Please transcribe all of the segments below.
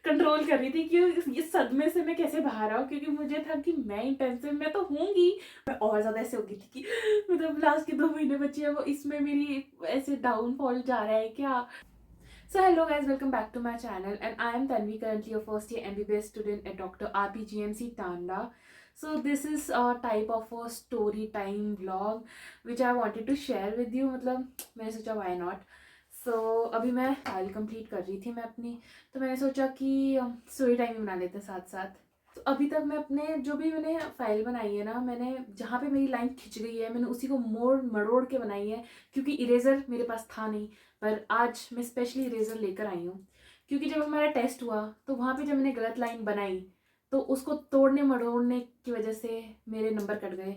Control कर रही थी कि इस सदमे से मैं कैसे बाहर आऊँ, क्योंकि मुझे था कि मैं इंटेंसिव में तो होंगी, मैं और ज़्यादा ऐसे हो गई थी कि मतलब लास्ट के 2 महीने बचे हैं, वो इसमें मेरी ऐसे डाउनफॉल जा रहा है क्या? So hello guys, welcome back to my channel and I am Tanvi, currently a first year MBBS student at Dr. RPGMC Tanda. So this is a type of a story time vlog which I wanted to share with you. मतलब मैंने सोचा why not. So अभी मैं file complete कर रही थी मैं अपनी, तो मैंने सोचा कि स्टोरी टाइम भी बना लेते हैं साथ साथ। तो अभी तक मैं अपने जो भी मैंने फाइल बनाई है ना, मैंने जहाँ पे मेरी लाइन खिंच गई है मैंने उसी को मोड़ मरोड़ के बनाई है, क्योंकि इरेज़र मेरे पास था नहीं। पर आज मैं स्पेशली इरेज़र लेकर आई हूँ, क्योंकि जब हमारा टेस्ट हुआ तो वहाँ पे जब मैंने गलत लाइन बनाई तो उसको तोड़ने मरोड़ने की वजह से मेरे नंबर कट गए।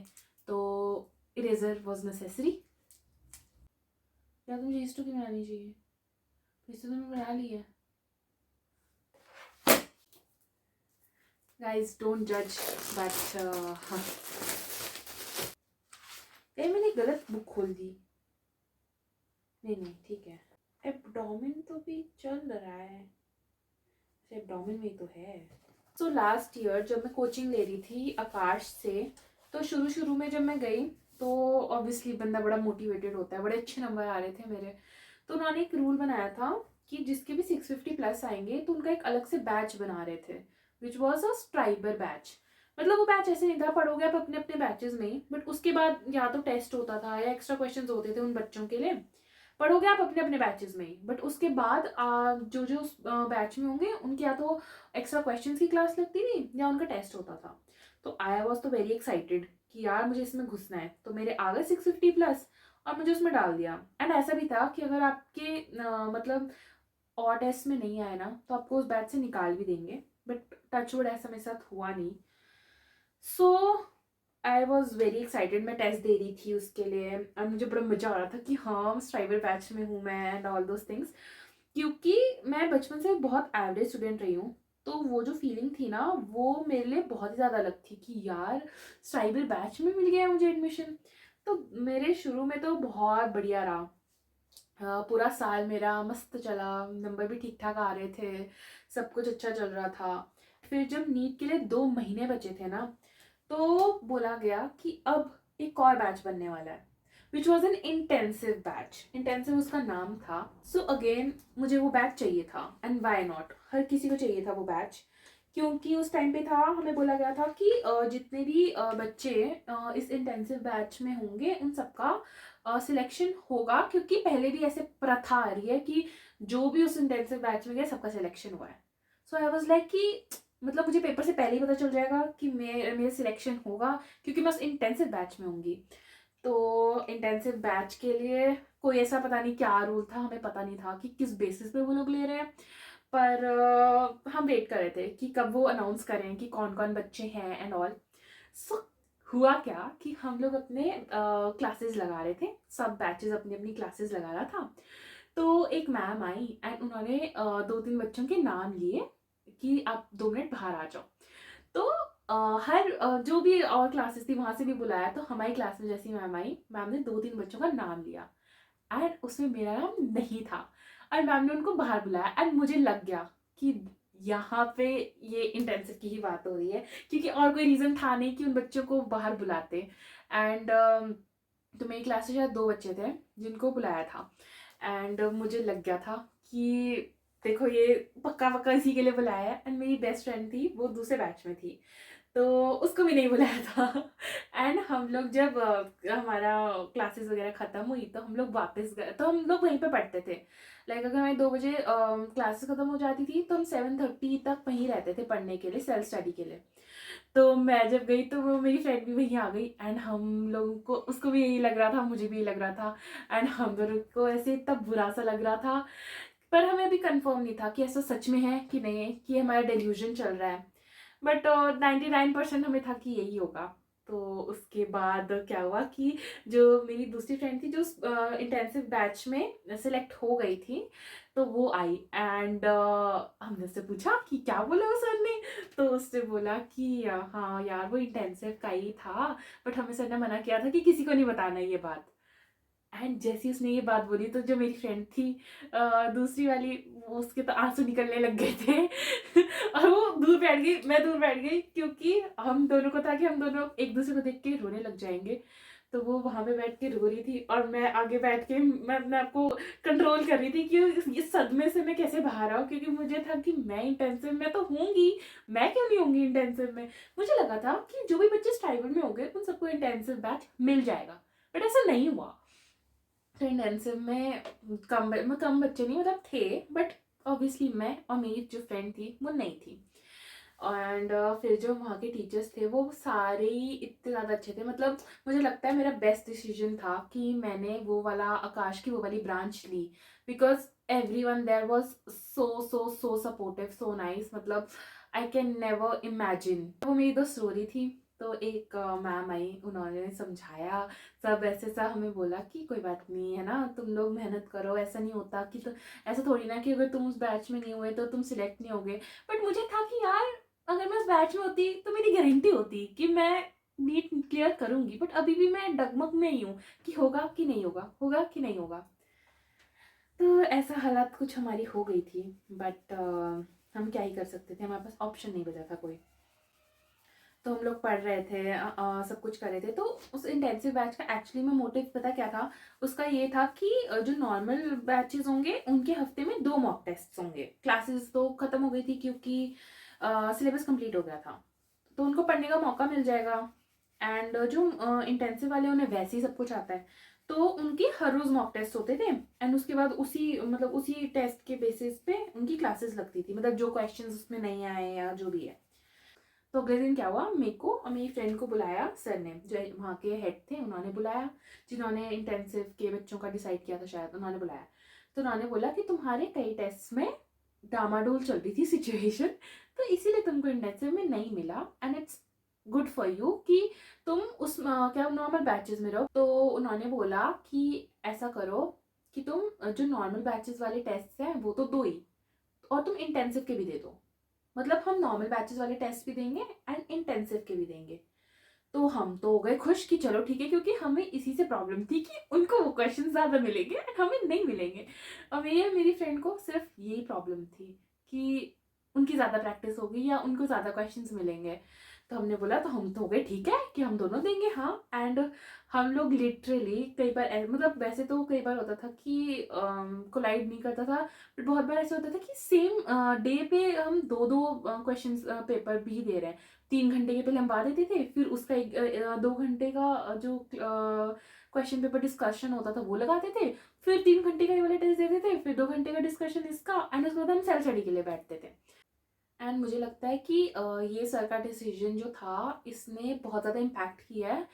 तो इरेज़र वॉज नेसेसरी। या तो मुझे हिस्ट्री की बनानी चाहिए, हिस्ट्री तो मैंने बना ली है। गाइज डोंट जज, बट मैंने गलत बुक खोल दी। नहीं नहीं ठीक है, एब्डोमेन तो भी चल रहा है, एब्डोमेन में ही तो है। सो लास्ट ईयर जब मैं कोचिंग ले रही थी आकाश से, तो शुरू शुरू में जब मैं गई तो ऑब्वियसली बंदा बड़ा मोटिवेटेड होता है, बड़े अच्छे नंबर आ रहे थे मेरे। तो उन्होंने एक रूल बनाया था कि जिसके भी 650 प्लस आएंगे तो उनका एक अलग से बैच बना रहे थे, विच वॉज अ स्ट्राइबर बैच। मतलब वो बैच ऐसे नहीं था, पढ़ोगे आप अपने अपने बैचेस में ही, बट उसके बाद या तो टेस्ट होता था या एक्स्ट्रा क्वेश्चंस होते थे उन बच्चों के लिए। पढ़ोगे आप अपने अपने बैचेस में ही, बट उसके बाद जो जो बैच में होंगे उनकी या तो एक्स्ट्रा क्वेश्चंस की क्लास लगती थी या उनका टेस्ट होता था। तो आई वॉज तो वेरी एक्साइटेड कि यार मुझे इसमें घुसना है, तो मेरे आ गए 650 प्लस और मुझे उसमें डाल दिया। एंड ऐसा भी था कि अगर आपके मतलब और टेस्ट में नहीं आए ना तो आपको उस बैच से निकाल भी देंगे, बट टचवुड ऐसा मेरे साथ हुआ नहीं। सो आई वॉज वेरी एक्साइटेड, मैं टेस्ट दे रही थी उसके लिए और मुझे बड़ा मजा आ रहा था कि हाँ स्ट्राइबर बैच में हूँ मैं एंड ऑल दोज थिंग्स, क्योंकि मैं बचपन से बहुत एवरेज स्टूडेंट रही हूँ। तो वो जो फीलिंग थी ना वो मेरे लिए बहुत ही ज़्यादा अलग थी कि यार स्ट्राइबर बैच में मिल गया मुझे एडमिशन। तो मेरे शुरू में तो बहुत बढ़िया रहा। पूरा साल मेरा मस्त चला, नंबर भी ठीक ठाक आ रहे थे, सब कुछ अच्छा चल रहा था। फिर जब नीट के लिए 2 महीने बचे थे ना, तो बोला गया कि अब एक और बैच बनने वाला है, which was an intensive batch. Intensive उसका नाम था। सो अगेन मुझे वो बैच चाहिए था, एंड वाई नॉट, हर किसी को चाहिए था वो बैच। क्योंकि उस टाइम पे था, हमें बोला गया था कि जितने भी बच्चे इस इंटेंसिव बैच में होंगे उन सबका सिलेक्शन होगा, क्योंकि पहले भी ऐसे प्रथा आ रही है कि जो भी उस इंटेंसिव बैच में गया सबका सिलेक्शन हुआ है। सो आई वॉज लाइक कि मतलब मुझे पेपर से पहले ही पता चल जाएगा कि मेरा सिलेक्शन होगा, क्योंकि मैं उस इंटेंसिव बैच में होंगी। तो इंटेंसिव बैच के लिए कोई ऐसा पता नहीं क्या रूल था, हमें पता नहीं था कि किस बेसिस पे वो लोग ले रहे हैं। पर हम वेट कर रहे थे कि कब वो अनाउंस करें कि कौन कौन बच्चे हैं एंड ऑल। सो हुआ क्या कि हम लोग अपने क्लासेस लगा रहे थे, सब बैचेस अपनी अपनी क्लासेस लगा रहा था। तो एक मैम आई एंड उन्होंने 2-3 बच्चों के नाम लिए कि आप 2 मिनट बाहर आ जाओ। तो हर जो भी और क्लासेस थी वहां से भी बुलाया, तो हमारी क्लास में जैसी मैम आई, मैम ने 2-3 बच्चों का नाम लिया एंड उसमें मेरा नाम नहीं था। और मैम ने उनको बाहर बुलाया एंड मुझे लग गया कि यहाँ पे ये इंटेंसिव की ही बात हो रही है, क्योंकि और कोई रीज़न था नहीं कि उन बच्चों को बाहर बुलाते। एंड तो मेरी क्लास में शायद 2 बच्चे थे जिनको बुलाया था, एंड मुझे लग गया था कि देखो ये पक्का पक्का इसी के लिए बुलाया है। एंड मेरी बेस्ट फ्रेंड थी, वो दूसरे बैच में थी, तो उसको भी नहीं बुलाया था। एंड हम लोग जब हमारा क्लासेस वगैरह ख़त्म हुई तो हम लोग वापस गए, तो हम लोग वहीं पे पढ़ते थे। लाइक अगर हमारी 2 बजे क्लासेस ख़त्म हो जाती थी तो हम 7:30 तक वहीं रहते थे पढ़ने के लिए, सेल्फ स्टडी के लिए। तो मैं जब गई तो वो मेरी फ्रेंड भी वहीं आ गई एंड हम लोगों को, उसको भी यही लग रहा था, मुझे भी यही लग रहा था, एंड हम दोनों को ऐसे इतना बुरा सा लग रहा था। पर हमें अभी कंफर्म नहीं था कि ऐसा सच में है कि नहीं है, कि हमारा डेल्यूजन चल रहा है। बट 99% हमें था कि यही होगा। तो उसके बाद क्या हुआ कि जो मेरी दूसरी फ्रेंड थी जो इंटेंसिव बैच में सिलेक्ट हो गई थी, तो वो आई एंड हमने उससे पूछा कि क्या बोला वो सर ने। तो उसने बोला कि हाँ यार वो इंटेंसिव का ही था, बट हमें सर ने मना किया था कि किसी को नहीं बताना ये बात। एंड जैसे उसने ये बात बोली तो जो मेरी फ्रेंड थी दूसरी वाली, उसके तो आंसू निकलने लग गए थे। दूर बैठ गई, मैं दूर बैठ गई, क्योंकि हम दोनों को था कि हम दोनों एक दूसरे को देख के रोने लग जाएंगे। तो वो वहां पे बैठ के रो रही थी और मैं आगे बैठ के मैं अपने आप को कंट्रोल कर रही थी कि इस सदमे से मैं कैसे बाहर आऊँ, क्योंकि मुझे था कि मैं इंटेंसिव में तो होंगी, मैं क्यों नहीं होंगी इंटेंसिव में। मुझे लगा था कि जो भी बच्चे स्टाइपेंड में होंगे उन सबको इंटेंसिव बैच मिल जाएगा, बट ऐसा नहीं हुआ। तो इंटेंसिव में कम बच्चे नहीं मतलब थे, बट ऑब्वियसली मैं और मेरी जो फ्रेंड थी वो नहीं थी। एंड फिर जो वहाँ के टीचर्स थे वो सारे ही इतने ज़्यादा अच्छे थे, मतलब मुझे लगता है मेरा बेस्ट डिसीजन था कि मैंने वो वाला आकाश की वो वाली ब्रांच ली, because everyone there was so supportive, so nice, मतलब आई कैन नेवर इमेजिन। वो मेरी दोस्त रो रही थी, तो एक मैम आई, उन्होंने समझाया सब, ऐसे सा हमें बोला कि कोई बात नहीं है ना, तुम लोग मेहनत करो, ऐसा नहीं होता कि तो ऐसा थोड़ी ना कि अगर तुम उस बैच में नहीं हुए तो तुम सिलेक्ट नहीं होगे। बट मुझे था कि यार अगर मैं उस बैच में होती तो मेरी गारंटी होती कि मैं नीट क्लियर करूंगी, बट अभी भी मैं डगमग में ही हूँ कि होगा कि नहीं होगा, होगा कि नहीं होगा। तो ऐसा हालात कुछ हमारी हो गई थी, बट हम क्या ही कर सकते थे, हमारे पास ऑप्शन नहीं बचा था कोई। तो हम लोग पढ़ रहे थे, सब कुछ कर रहे थे। तो उस इंटेंसिव बैच का एक्चुअली में मोटिव पता क्या था, उसका ये था कि जो नॉर्मल बैचेस होंगे उनके हफ्ते में 2 मॉक टेस्ट होंगे। क्लासेस तो खत्म हो गई थी क्योंकि सिलेबस कंप्लीट हो गया था, तो उनको पढ़ने का मौका मिल जाएगा। एंड जो इंटेंसिव वाले उन्हें वैसे ही सब कुछ आता है, तो उनकी हर रोज मॉक टेस्ट होते थे। एंड उसके बाद उसी टेस्ट के बेसिस पे उनकी क्लासेस लगती थी, मतलब जो क्वेश्चंस उसमें नहीं आए या जो भी है। तो अगले दिन क्या हुआ, मेरे को और मेरी फ्रेंड को बुलाया सर ने, जो वहाँ के हेड थे उन्होंने बुलाया, जिन्होंने इंटेंसिव के बच्चों का डिसाइड किया था शायद, उन्होंने बुलाया। तो उन्होंने बोला कि तुम्हारे कई टेस्ट में डामाडोल चल रही थी सिचुएशन, तो इसीलिए तुमको इंटेंसिव में नहीं मिला, and it's good for you कि तुम उस क्या नॉर्मल बैचेस में रहो। तो उन्होंने बोला कि ऐसा करो कि तुम जो नॉर्मल बैचेस वाले टेस्ट हैं वो तो दो ही, और तुम इंटेंसिव के भी दे दो, मतलब हम नॉर्मल बैचेस वाले टेस्ट भी देंगे एंड इंटेंसिव के भी देंगे। तो हम तो हो गए खुश कि चलो ठीक है, क्योंकि हमें इसी से प्रॉब्लम थी कि उनको वो क्वेश्चन ज़्यादा मिलेंगे एंड हमें नहीं मिलेंगे। और मेरी फ्रेंड को सिर्फ यही प्रॉब्लम थी कि उनकी ज़्यादा प्रैक्टिस होगी या उनको ज़्यादा क्वेश्चंस मिलेंगे। तो हमने बोला तो हम तो हो गए ठीक है कि हम दोनों देंगे, हाँ। एंड हम लोग लिटरली कई बार मतलब वैसे तो कई बार होता था कि कोलाइड नहीं करता था, बट बहुत बार ऐसा होता था कि सेम डे पे हम दो दो क्वेश्चन पेपर भी दे रहे हैं। 3 घंटे के पहले लंबा देते थे, फिर उसका 2 घंटे का जो क्वेश्चन पेपर डिस्कशन होता था वो लगाते थे, फिर 3 घंटे का ये वाला टेस्ट देते थे, फिर 2 घंटे का डिस्कशन इसका, एंड उसके बाद हम सेल्फ स्टडी के लिए बैठते थे। एंड मुझे लगता है कि ये सर का डिसीजन जो था इसने बहुत ज़्यादा इम्पैक्ट किया है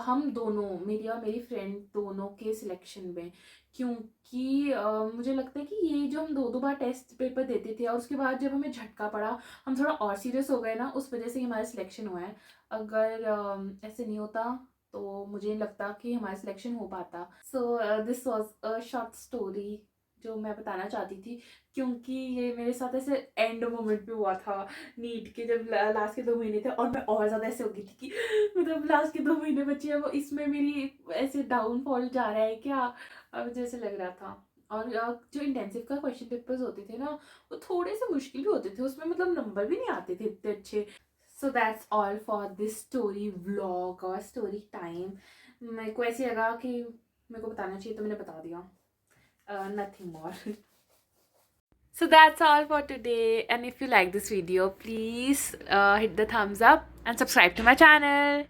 हम दोनों, मेरी और मेरी फ्रेंड दोनों के सिलेक्शन में। क्योंकि मुझे लगता है कि ये जो हम दो दो बार टेस्ट पेपर देते थे और उसके बाद जब हमें झटका पड़ा, हम थोड़ा और सीरियस हो गए ना, उस वजह से ही हमारा सिलेक्शन हुआ है। अगर ऐसे नहीं होता तो मुझे नहीं लगता कि हमारा सिलेक्शन हो पाता। So this was a short story जो मैं बताना चाहती थी, क्योंकि ये मेरे साथ ऐसे एंड मोमेंट पे हुआ था नीट के, जब लास्ट के 2 महीने थे और मैं और ज़्यादा ऐसे हो गई थी कि मतलब लास्ट के 2 महीने बचे हैं, वो इसमें मेरी ऐसे डाउनफॉल जा रहा है क्या, अब जैसे लग रहा था। और जो इंटेंसिव का क्वेश्चन पेपर्स होते थे ना, वो थोड़े से मुश्किल भी होते थे, उसमें मतलब नंबर भी नहीं आते थे इतने अच्छे। So that's all for this story vlog और स्टोरी टाइम। मेरे को ऐसे लगा कि मेरे को बताना चाहिए तो मैंने बता दिया, nothing more. So that's all for today, and if you like this video please hit the thumbs up and subscribe to my channel.